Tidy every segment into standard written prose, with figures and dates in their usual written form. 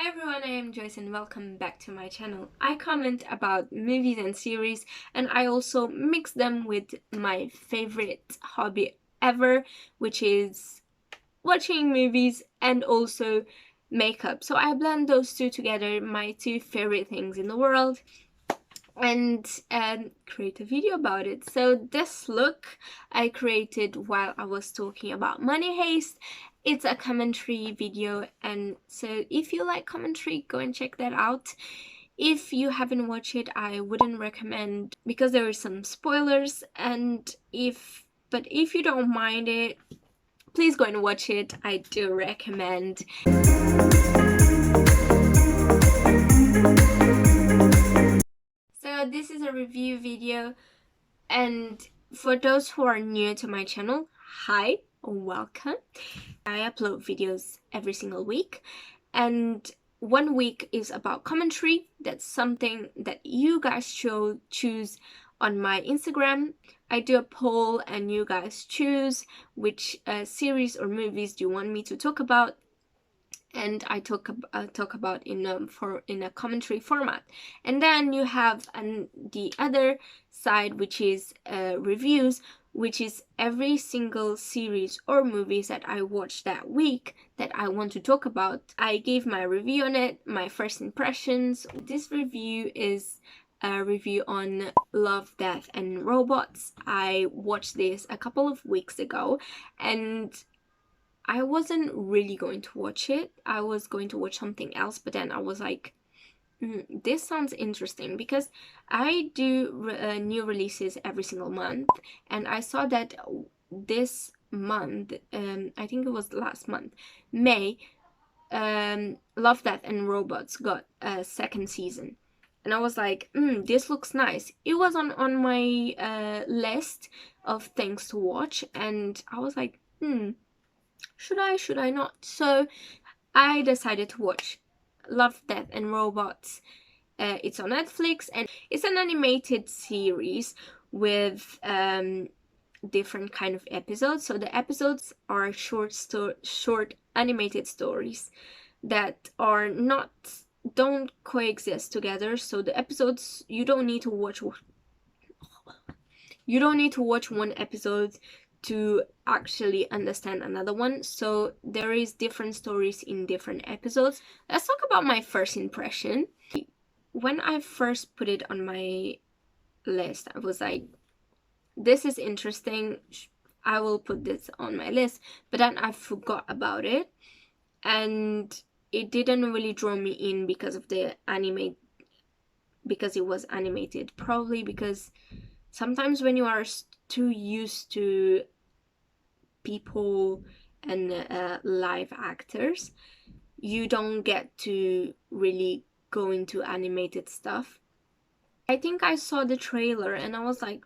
Hi everyone, I am Joyce and welcome back to my channel. I comment about movies and series and I also mix them with my favorite hobby ever, which is watching movies and also makeup. So I blend those two together, my two favorite things in the world, and create a video about it. So this look I created while I was talking about Money Heist. It's a commentary video, and so if you like commentary, go and check that out. If you haven't watched it, I wouldn't recommend because there are some spoilers, and if you don't mind it, please go and watch it. I do recommend. So this is a review video, and for those who are new to my channel, hi, welcome. I upload videos every single week, and one week is about commentary. That's something that you guys choose on my Instagram. I do a poll and you guys choose which series or movies do you want me to talk about, and I talk about in a commentary format. And then you have the other side, which is reviews, which is every single series or movies that I watched that week that I want to talk about. I gave my review on it, my first impressions. This review is a review on Love, Death and Robots. I watched this a couple of weeks ago and I wasn't really going to watch it. I was going to watch something else, but then I was like, this sounds interesting, because I do new releases every single month, and I saw that this month, I think it was last month, May, Love, Death and Robots got a second season. And I was like, this looks nice. It was on my list of things to watch, and I was like, should I not? So I decided to watch Love, Death and Robots. It's on Netflix, and it's an animated series with different kind of episodes. So the episodes are short animated stories that don't coexist together. So the episodes, you don't need to watch one episode to actually understand another one. So there is different stories in different episodes. Let's talk about my first impression. When I first put it on my list, I was like, this is interesting, I will put this on my list. But then I forgot about it, and it didn't really draw me in because of the because it was animated. Probably because sometimes when you are too used to people and live actors, you don't get to really go into animated stuff. I think I saw the trailer and I was like,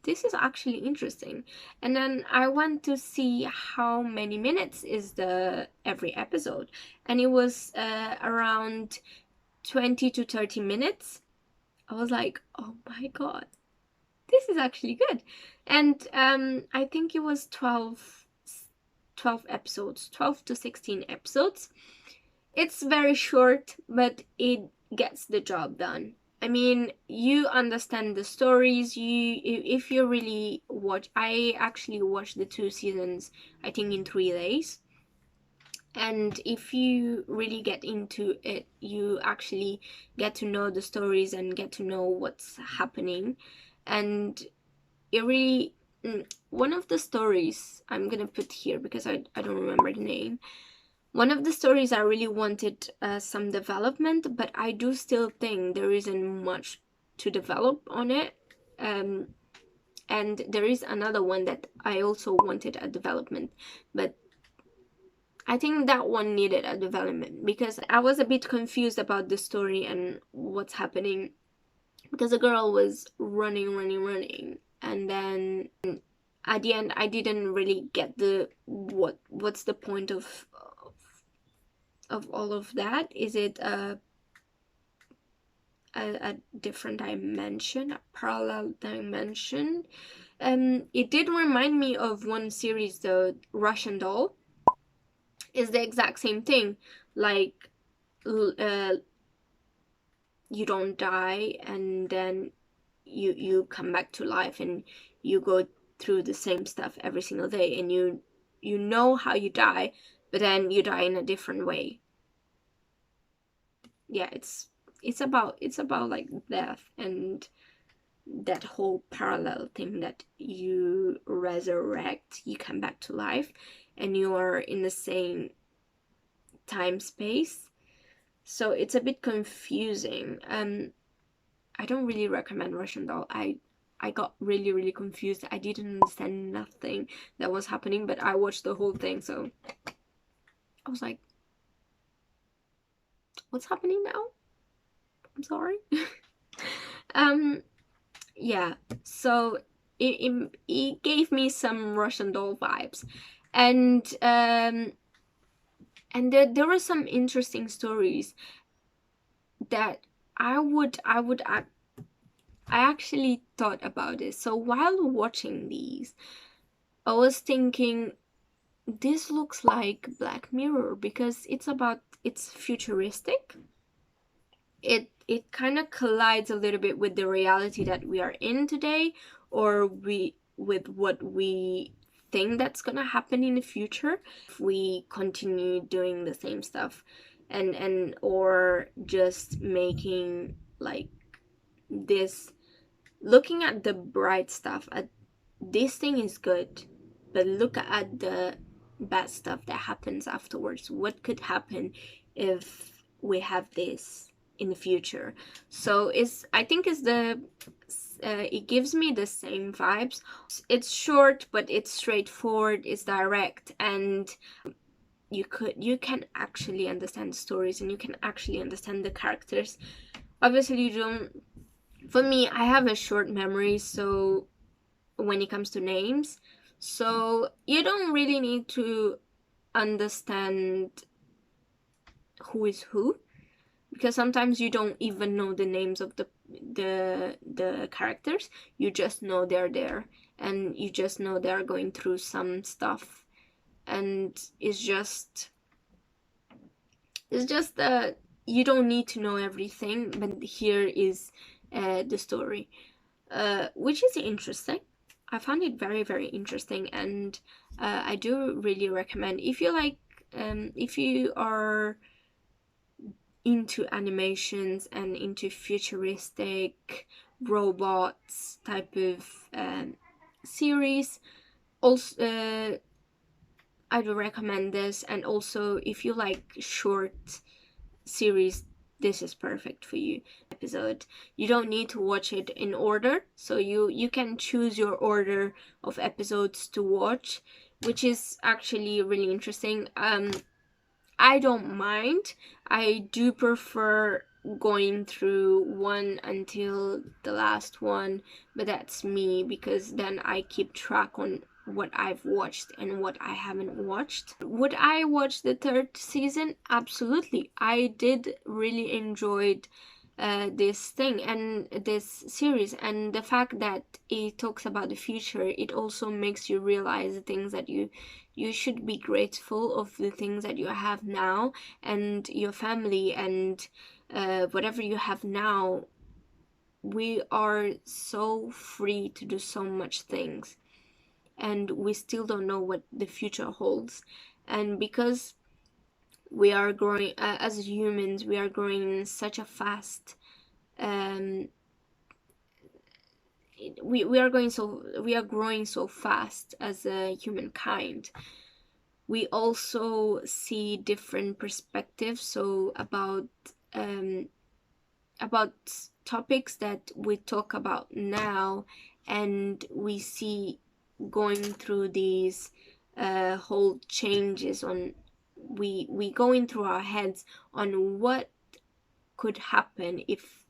this is actually interesting. And then I went to see how many minutes is every episode, and it was around 20 to 30 minutes. I was like, oh my god, this is actually good. And I think it was 12 episodes, 12 to 16 episodes. It's very short, but it gets the job done. I mean, you understand the stories. If you really watch, I actually watched the 2 seasons, I think, in 3 days. And if you really get into it, you actually get to know the stories and get to know what's happening. And it really, one of the stories I'm gonna put here because I don't remember the name. One of the stories I really wanted some development, but I do still think there isn't much to develop on it. And there is another one that I also wanted a development, but I think that one needed a development because I was a bit confused about the story and what's happening, because the girl was running, and then at the end I didn't really get what's the point of all of that. Is it a different dimension, a parallel dimension? It did remind me of one series though, Russian Doll. Is the exact same thing. Like, you don't die, and then you come back to life and you go through the same stuff every single day, and you know how you die, but then you die in a different way. Yeah, it's about like death and that whole parallel thing, that you resurrect, you come back to life, and you are in the same time space. So it's a bit confusing. I don't really recommend Russian Doll. I got really confused. I didn't understand nothing that was happening, but I watched the whole thing, so I was like, what's happening now? I'm sorry. Yeah, so it gave me some Russian Doll vibes, and there were some interesting stories that I actually thought about it. So while watching these, I was thinking, this looks like Black Mirror, because it's futuristic. It kind of collides a little bit with the reality that we are in today, or with what we think that's gonna happen in the future if we continue doing the same stuff, and or just making like this, looking at the bright stuff, at this thing is good, but look at the bad stuff that happens afterwards. What could happen if we have this in the future? So I think it gives me the same vibes. It's short, but it's straightforward, it's direct, and you can actually understand the stories, and you can actually understand the characters. Obviously you don't, for me, I have a short memory, so when it comes to names, so you don't really need to understand who is who, because sometimes you don't even know the names of the characters. You just know they're there, and you just know they're going through some stuff, and it's just you don't need to know everything, but here is the story, which is interesting. I found it very interesting, and I do really recommend, if you like, if you are into animations and into futuristic robots type of series. Also, I do recommend this, and also if you like short series, this is perfect for you. Episode, you don't need to watch it in order, so you can choose your order of episodes to watch, which is actually really interesting. I don't mind. I do prefer going through one until the last one, but that's me, because then I keep track on what I've watched and what I haven't watched. Would I watch the third season? Absolutely. I did really enjoy this thing and this series, and the fact that it talks about the future, it also makes you realize the things that you should be grateful of, the things that you have now, and your family, and whatever you have now. We are so free to do so much things, and we still don't know what the future holds. And because we are growing, as humans, we are growing in such a fast we are growing so fast as a humankind. We also see different perspectives, so about topics that we talk about now, and we see going through these whole changes on, we going through our heads on what could happen if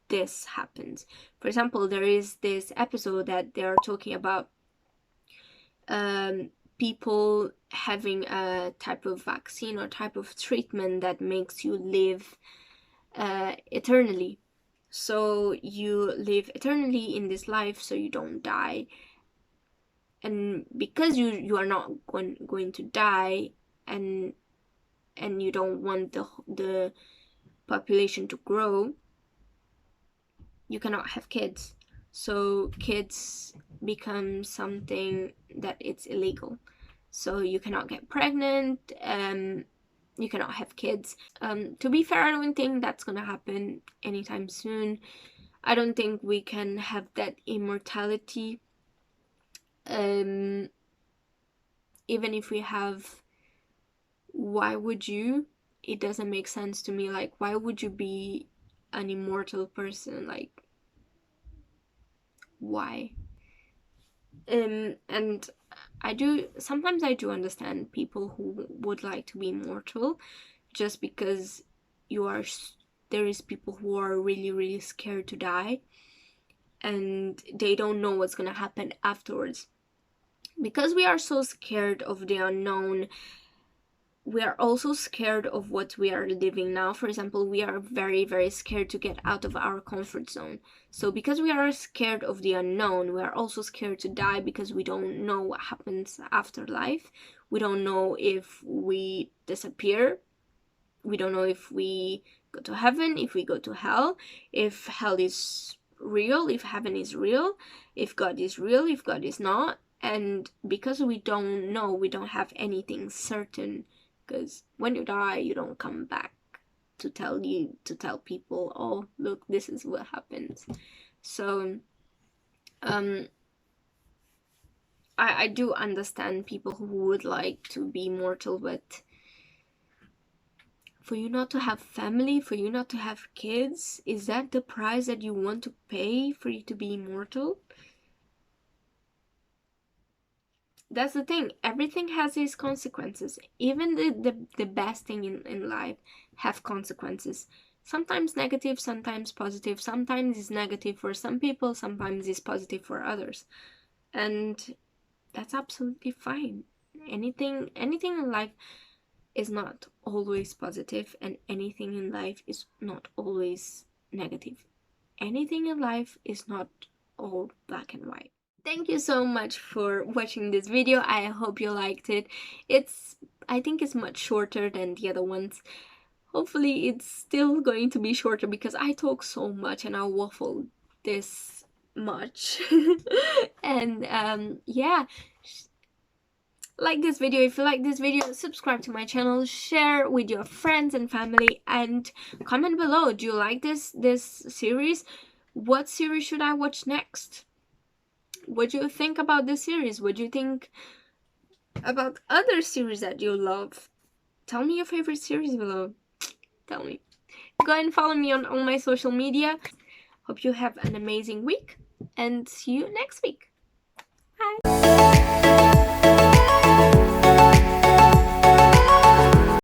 this happens. For example, there is this episode that they are talking about people having a type of vaccine or type of treatment that makes you live eternally. So you live eternally in this life, so you don't die. And because you are not going to die, and you don't want population to grow, you cannot have kids. So kids become something that it's illegal. So you cannot get pregnant, you cannot have kids. To be fair, I don't think that's gonna happen anytime soon. I don't think we can have that immortality. Even if we have, why would you? It doesn't make sense to me. Like, why would you be an immortal person? Like, why? And sometimes I do understand people who would like to be immortal, just because there is people who are really, really scared to die, and they don't know what's gonna happen afterwards. Because we are so scared of the unknown, we are also scared of what we are living now. For example, we are very, very scared to get out of our comfort zone. So because we are scared of the unknown, we are also scared to die, because we don't know what happens after life. We don't know if we disappear. We don't know if we go to heaven, if we go to hell, if hell is real, if heaven is real, if God is real, if God is not. And because we don't know, we don't have anything certain. Because when you die, you don't come back to tell people, oh, look, this is what happens. So I do understand people who would like to be immortal, but for you not to have family, for you not to have kids, is that the price that you want to pay for you to be immortal? That's the thing. Everything has its consequences. Even the best thing in life have consequences. Sometimes negative, sometimes positive. Sometimes it's negative for some people, sometimes it's positive for others. And that's absolutely fine. Anything in life is not always positive, and anything in life is not always negative. Anything in life is not all black and white. Thank you so much for watching this video. I hope you liked it. I think it's much shorter than the other ones. Hopefully it's still going to be shorter, because I talk so much and I waffle this much. And yeah, like this video if you like this video, subscribe to my channel, share with your friends and family, and comment below, do you like this series? What series should I watch next? What do you think about this series? What do you think about other series that you love? Tell me your favorite series below. Tell me. Go and follow me on all my social media. Hope you have an amazing week, and see you next week.